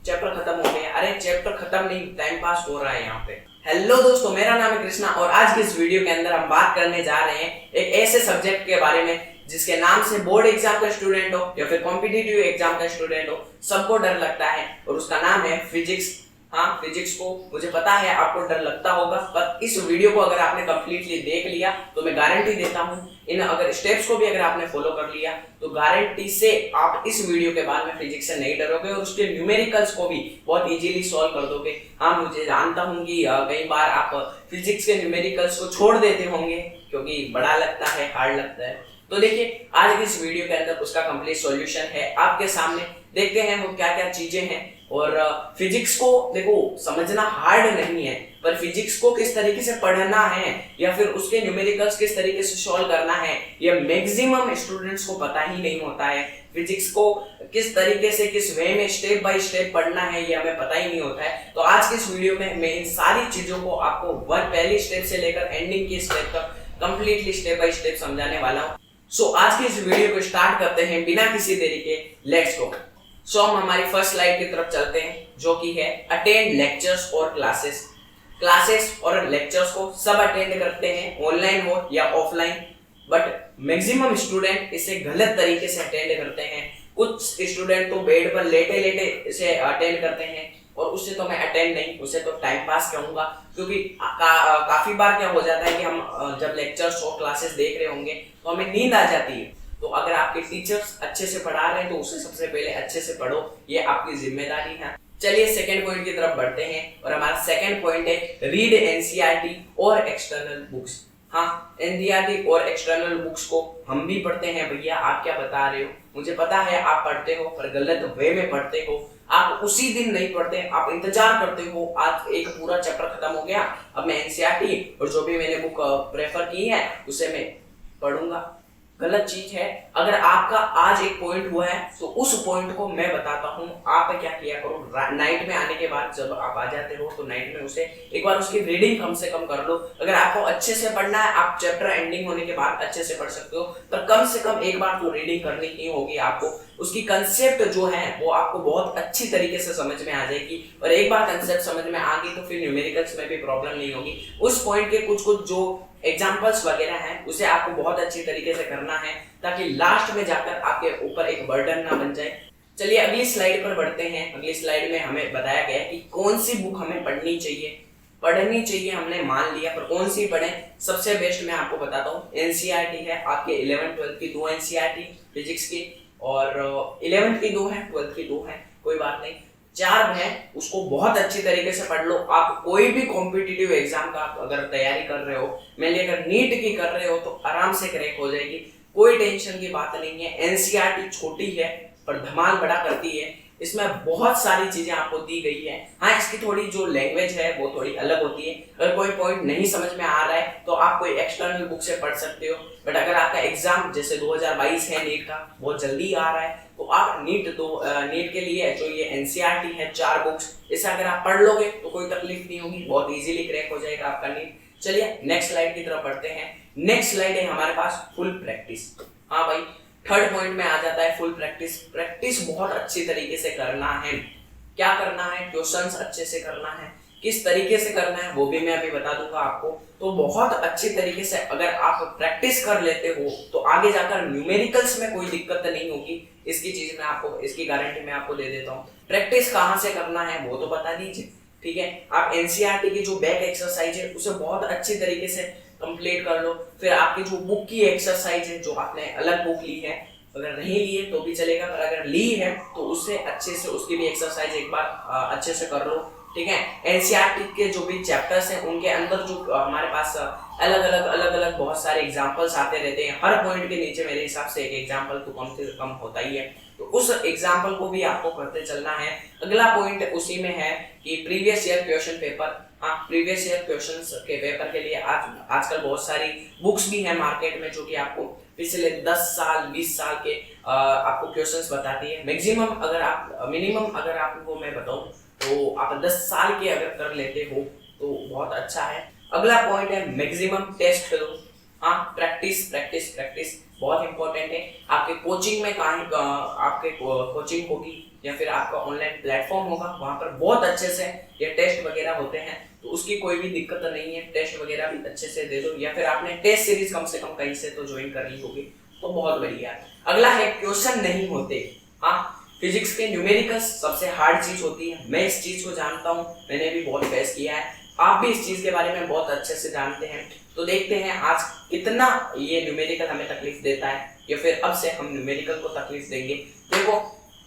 Chapter खत्म हो गया। अरे चैप्टर खत्म नहीं, टाइम पास हो रहा है यहाँ पे। हेलो दोस्तों, मेरा नाम है कृष्णा और आज की इस वीडियो के अंदर हम बात करने जा रहे हैं एक ऐसे सब्जेक्ट के बारे में जिसके नाम से बोर्ड एग्जाम का स्टूडेंट हो या फिर कॉम्पिटिटिव एग्जाम का स्टूडेंट हो सबको डर लगता है और उसका नाम है फिजिक्स। हाँ, फिजिक्स को मुझे पता है आपको डर लगता होगा, पर इस वीडियो को अगर आपने कंप्लीटली देख लिया तो मैं गारंटी देता हूँ इन अगर स्टेप्स को भी अगर आपने फॉलो कर लिया तो गारंटी से आप इस वीडियो के बाद में फिजिक्स से नहीं डरोगे और उसके न्यूमेरिकल्स को भी बहुत इजीली सॉल्व कर दोगे। हाँ, मुझे जानता हूँ कि कई बार आप फिजिक्स के न्यूमेरिकल्स को छोड़ देते होंगे क्योंकि बड़ा लगता है, हार्ड लगता है। तो देखिए आज की इस वीडियो के अंदर उसका कंप्लीट सॉल्यूशन है आपके सामने। देखते हैं वो क्या क्या चीजें हैं। और फिजिक्स को देखो समझना हार्ड नहीं है, पर फिजिक्स को किस तरीके से पढ़ना है या फिर उसके न्यूमेरिकल्स किस तरीके से सॉल्व करना है यह मैक्सिमम स्टूडेंट्स को पता ही नहीं होता है। फिजिक्स को किस तरीके से किस वे में स्टेप बाय स्टेप पढ़ना है ये हमें पता ही नहीं होता है। तो आज की इस वीडियो में मैं इन सारी चीजों को आपको पहली स्टेप से लेकर एंडिंग की स्टेप तक कंप्लीटली स्टेप बाय स्टेप समझाने वाला हूँ। सो आज की इस वीडियो को स्टार्ट करते हैं बिना किसी देरी के। Let's go. सो हम हमारी फर्स्ट स्लाइड की तरफ चलते हैं जो कि है अटेंड लेक्चर्स और क्लासेस और लेक्चर्स को सब अटेंड करते हैं, ऑनलाइन हो या ऑफलाइन, बट मैक्सिमम स्टूडेंट इसे गलत तरीके से अटेंड करते हैं। कुछ स्टूडेंट तो बेड पर लेटे लेटे इसे अटेंड करते हैं और उससे तो मैं अटेंड नहीं, उसे तो टाइम पास कहूंगा क्योंकि काफी बार क्या हो जाता है कि हम जब लेक्चर्स और क्लासेस देख रहे होंगे तो हमें नींद आ जाती है। तो अगर आपके टीचर्स अच्छे से पढ़ा रहे हैं तो उसे सबसे पहले अच्छे से पढ़ो, ये आपकी जिम्मेदारी है। चलिए सेकंड पॉइंट की तरफ बढ़ते हैं और हमारा सेकंड पॉइंट है रीड एनसीईआरटी और एक्सटर्नल बुक्स। हाँ, एनसीईआरटी और एक्सटर्नल बुक्स को हम भी पढ़ते हैं भैया, आप क्या बता रहे हो? मुझे पता है आप पढ़ते हो पर गलत वे में पढ़ते हो। आप उसी दिन नहीं पढ़ते, आप इंतजार करते हो आज एक पूरा चैप्टर खत्म हो गया, अब मैं एनसीईआरटी और जो भी मैंने बुक प्रेफर की है उसे मैं पढ़ूंगा। गलत चीज है। अगर आपका आज एक पॉइंट हुआ है तो उस पॉइंट को मैं बताता हूँ आप क्या किया करो। नाइट में आने के बाद जब आप आ जाते हो तो नाइट में उसे एक बार उसकी रीडिंग कम से कम कर लो। अगर आपको अच्छे से पढ़ना है आप चैप्टर एंडिंग होने के बाद अच्छे से पढ़ सकते हो, पर कम से कम एक बार तो रीडिंग करनी ही होगी आपको। उसकी कंसेप्ट जो है वो आपको बहुत अच्छी तरीके से समझ में आ जाएगी और एक बार कंसेप्ट समझ में आ गई तो फिर न्यूमेरिकल्स में भी प्रॉब्लम नहीं होगी। उस पॉइंट के कुछ कुछ जो एग्जाम्पल्स वगैरह हैं उसे आपको बहुत अच्छी तरीके से करना है ताकि लास्ट में जाकर आपके ऊपर एक बर्डन ना बन जाए। चलिए अगली स्लाइड पर बढ़ते हैं। अगली स्लाइड में हमें बताया गया है कि कौन सी बुक हमें पढ़नी चाहिए हमने मान लिया, पर कौन सी पढ़ें? सबसे बेस्ट मैं आपको बताता हूँ एनसीईआरटी है। आपके 11th-12th की 2 एनसीईआरटी फिजिक्स की और 11th की 2 है, 12th की 2 है, कोई बात नहीं, 4 है, उसको बहुत अच्छी तरीके से पढ़ लो। आप कोई भी कॉम्पिटिटिव एग्जाम का अगर तैयारी कर रहे हो, मैं लेकर नीट की कर रहे हो तो आराम से क्रैक हो जाएगी, कोई टेंशन की बात नहीं है। एनसीईआरटी छोटी है पर धमाल बड़ा करती है, इसमें बहुत सारी चीजें आपको दी गई है। हाँ, इसकी थोड़ी जो लैंग्वेज है वो थोड़ी अलग होती है। अगर कोई पॉइंट नहीं समझ में आ रहा है तो आप कोई एक्सटर्नल बुक से पढ़ सकते हो, बट अगर आपका एग्जाम जैसे 2022 है नीट का, बहुत जल्दी आ रहा है, तो आप नीट के लिए जो ये एनसीईआरटी है 4 बुक्स, इसे अगर आप पढ़ लोगे तो कोई तकलीफ नहीं होगी, बहुत इजीली क्रैक हो जाएगा आपका नीट। चलिए नेक्स्ट स्लाइड की तरफ बढ़ते हैं। नेक्स्ट स्लाइड है हमारे पास फुल प्रैक्टिस। हाँ भाई, थर्ड पॉइंट में आ जाता है फुल प्रैक्टिस। प्रैक्टिस बहुत अच्छी तरीके से करना है। क्या करना है? क्वेश्चंस अच्छे से करना है। किस तरीके से करना है वो भी मैं अभी बता दूंगा आपको। तो बहुत अच्छी तरीके से अगर आप प्रैक्टिस कर लेते हो तो आगे जाकर न्यूमेरिकल्स में कोई दिक्कत नहीं होगी। इसकी चीज मैं आपको, इसकी गारंटी मैं आपको दे देता हूँ। प्रैक्टिस कहाँ से करना है वो तो बता दीजिए, ठीक है? आप एनसीईआरटी की जो बैक एक्सरसाइज है उसे बहुत अच्छी तरीके से कंप्लीट कर लो। फिर आपकी जो बुक की एक्सरसाइज है, जो आपने अलग बुक ली है, अगर नहीं ली है तो भी चलेगा, पर अगर ली है तो उससे अच्छे से उसकी भी एक्सरसाइज एक बार अच्छे से कर लो, ठीक है? एनसीईआरटी के जो भी चैप्टर्स हैं उनके अंदर जो हमारे पास अलग अलग बहुत सारे एग्जांपल्स आते रहते हैं। हर पॉइंट के नीचे मेरे हिसाब से एक एग्जांपल तो कम से कम होता ही है, तो उस एग्जांपल को भी आपको करते चलना है। अगला पॉइंट उसी में है कि प्रीवियस ईयर क्वेश्चन पेपर। हाँ, प्रीवियस ईयर क्वेश्चंस के पेपर के लिए आजकल बहुत सारी बुक्स भी हैं मार्केट में जो कि आपको पिछले 10 साल 20 साल के आपको क्वेश्चंस बताती है। मिनिमम अगर आपको मैं बताऊं तो आप 10 साल के अगर कर लेते हो तो बहुत अच्छा है। अगला पॉइंट है मैक्सिमम टेस्ट लो। हाँ, प्रैक्टिस प्रैक्टिस प्रैक्टिस बहुत इंपॉर्टेंट है। आपके कोचिंग में आपके कोचिंग होगी या फिर आपका ऑनलाइन प्लेटफॉर्म होगा, वहाँ पर बहुत अच्छे से ये टेस्ट वगैरह होते हैं, तो उसकी कोई भी दिक्कत नहीं है। टेस्ट वगैरह भी अच्छे से दे दो, या फिर आपने टेस्ट सीरीज कम से कम कहीं से तो ज्वाइन कर ली होगी, तो बहुत बढ़िया है। अगला है क्वेश्चन नहीं होते। हाँ, फिजिक्स के न्यूमेरिकल्स सबसे हार्ड चीज होती है, मैं इस चीज को जानता हूँ, मैंने भी बहुत फेस किया है, आप भी इस चीज के बारे में बहुत अच्छे से जानते हैं। तो देखते हैं आज कितना ये न्यूमेरिकल हमें तकलीफ देता है, या फिर अब से हम न्यूमेरिकल को तकलीफ देंगे। देखो,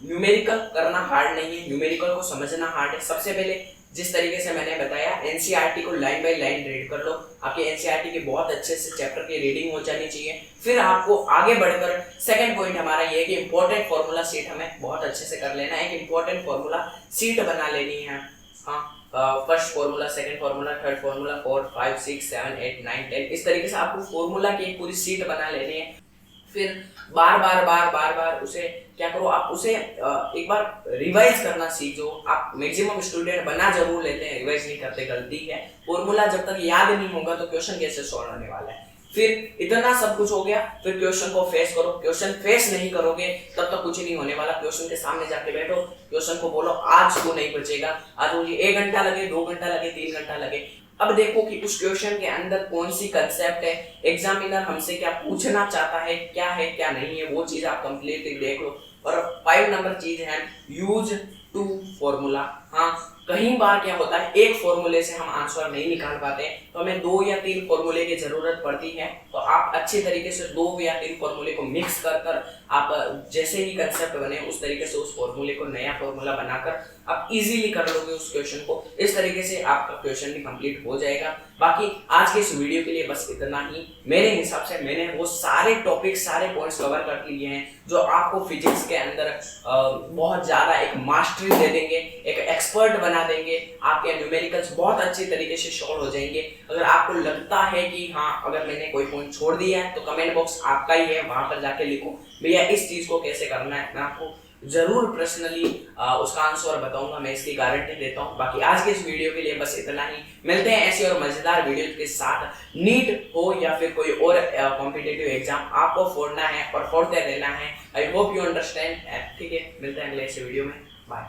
न्यूमेरिकल करना हार्ड नहीं है, न्यूमेरिकल को समझना हार्ड है। सबसे पहले जिस तरीके से मैंने बताया, एनसीईआरटी को लाइन बाय लाइन रीड कर लो, आपके एनसीईआरटी के बहुत अच्छे से चैप्टर की रीडिंग हो जानी चाहिए। फिर आपको आगे बढ़कर सेकंड पॉइंट हमारा ये है कि इंपॉर्टेंट फॉर्मूला सीट हमें बहुत अच्छे से कर लेना है। एक इंपॉर्टेंट फॉर्मूला सीट बना लेनी है। हाँ, first formula, second formula, third formula, 4, 5, 6, 7, 8, 9, 10, इस तरीके से आपको फॉर्मूला की पूरी सीट बना लेनी है। फिर बार बार उसे क्या करो, आप उसे एक बार रिवाइज करना सीखो। आप मैक्सिमम स्टूडेंट बना जरूर लेते हैं, रिवाइज नहीं करते, गलती है। फॉर्मूला जब तक याद नहीं होगा तो क्वेश्चन कैसे सॉल्व होने वाला है। फिर इतना सब कुछ हो गया, फिर क्वेश्चन को फेस करो। क्वेश्चन फेस नहीं करोगे तब तक कुछ नहीं होने वाला। क्वेश्चन के सामने जाके बैठो, क्वेश्चन को बोलो आज को नहीं बचेगा, आज मुझे 1 घंटा लगे, 2 घंटा लगे, 3 घंटा लगे। अब देखो कि उस क्वेश्चन के अंदर कौन सी कंसेप्ट है, एग्जामिनर हमसे क्या पूछना चाहता है क्या नहीं है, वो चीज आप कंप्लीटली देख लो। और 5 नंबर चीज है यूज टू फॉर्मूला। हाँ, कई बार क्या होता है, एक फॉर्मूले से हम आंसर नहीं निकाल पाते, तो हमें 2 या 3 फॉर्मूले की जरूरत पड़ती है। तो आप अच्छी तरीके से 2 या 3 फॉर्मूले को मिक्स कर आप जैसे ही कंसेप्ट बने उस तरीके से उस फॉर्मूले को नया फॉर्मूला बनाकर आप इजीली कर लोगे उस क्वेश्चन को। इस तरीके से आपका क्वेश्चन भी कंप्लीट हो जाएगा। बाकी आज के इस वीडियो के लिए बस इतना ही। मेरे हिसाब से मैंने वो सारे टॉपिक, सारे पॉइंट्स कवर कर लिए हैं जो आपको फिजिक्स के अंदर बहुत ज्यादा एक मास्टरी दे देंगे, एक एक्सपर्ट बना देंगे। आपके न्यूमेरिकल्स बहुत अच्छी तरीके से सॉल्व हो जाएंगे। अगर आपको लगता है कि हाँ, अगर मैंने कोई पॉइंट छोड़ दिया है, तो कमेंट बॉक्स आपका ही है, वहां पर जाके लिखो भैया इस चीज को कैसे करना है। मैं आपको जरूर पर्सनली उसका आंसर बताऊंगा, मैं इसकी गारंटी देता हूं। बाकी आज के इस वीडियो के लिए बस इतना ही। मिलते हैं ऐसी और मजेदार वीडियो के साथ। नीट हो या फिर कोई और कॉम्पिटिटिव एग्जाम आपको फोड़ना है और फोड़ते रहना है। I hope you understand. ठीक है, मिलते हैं अगले इस वीडियो में। बाय।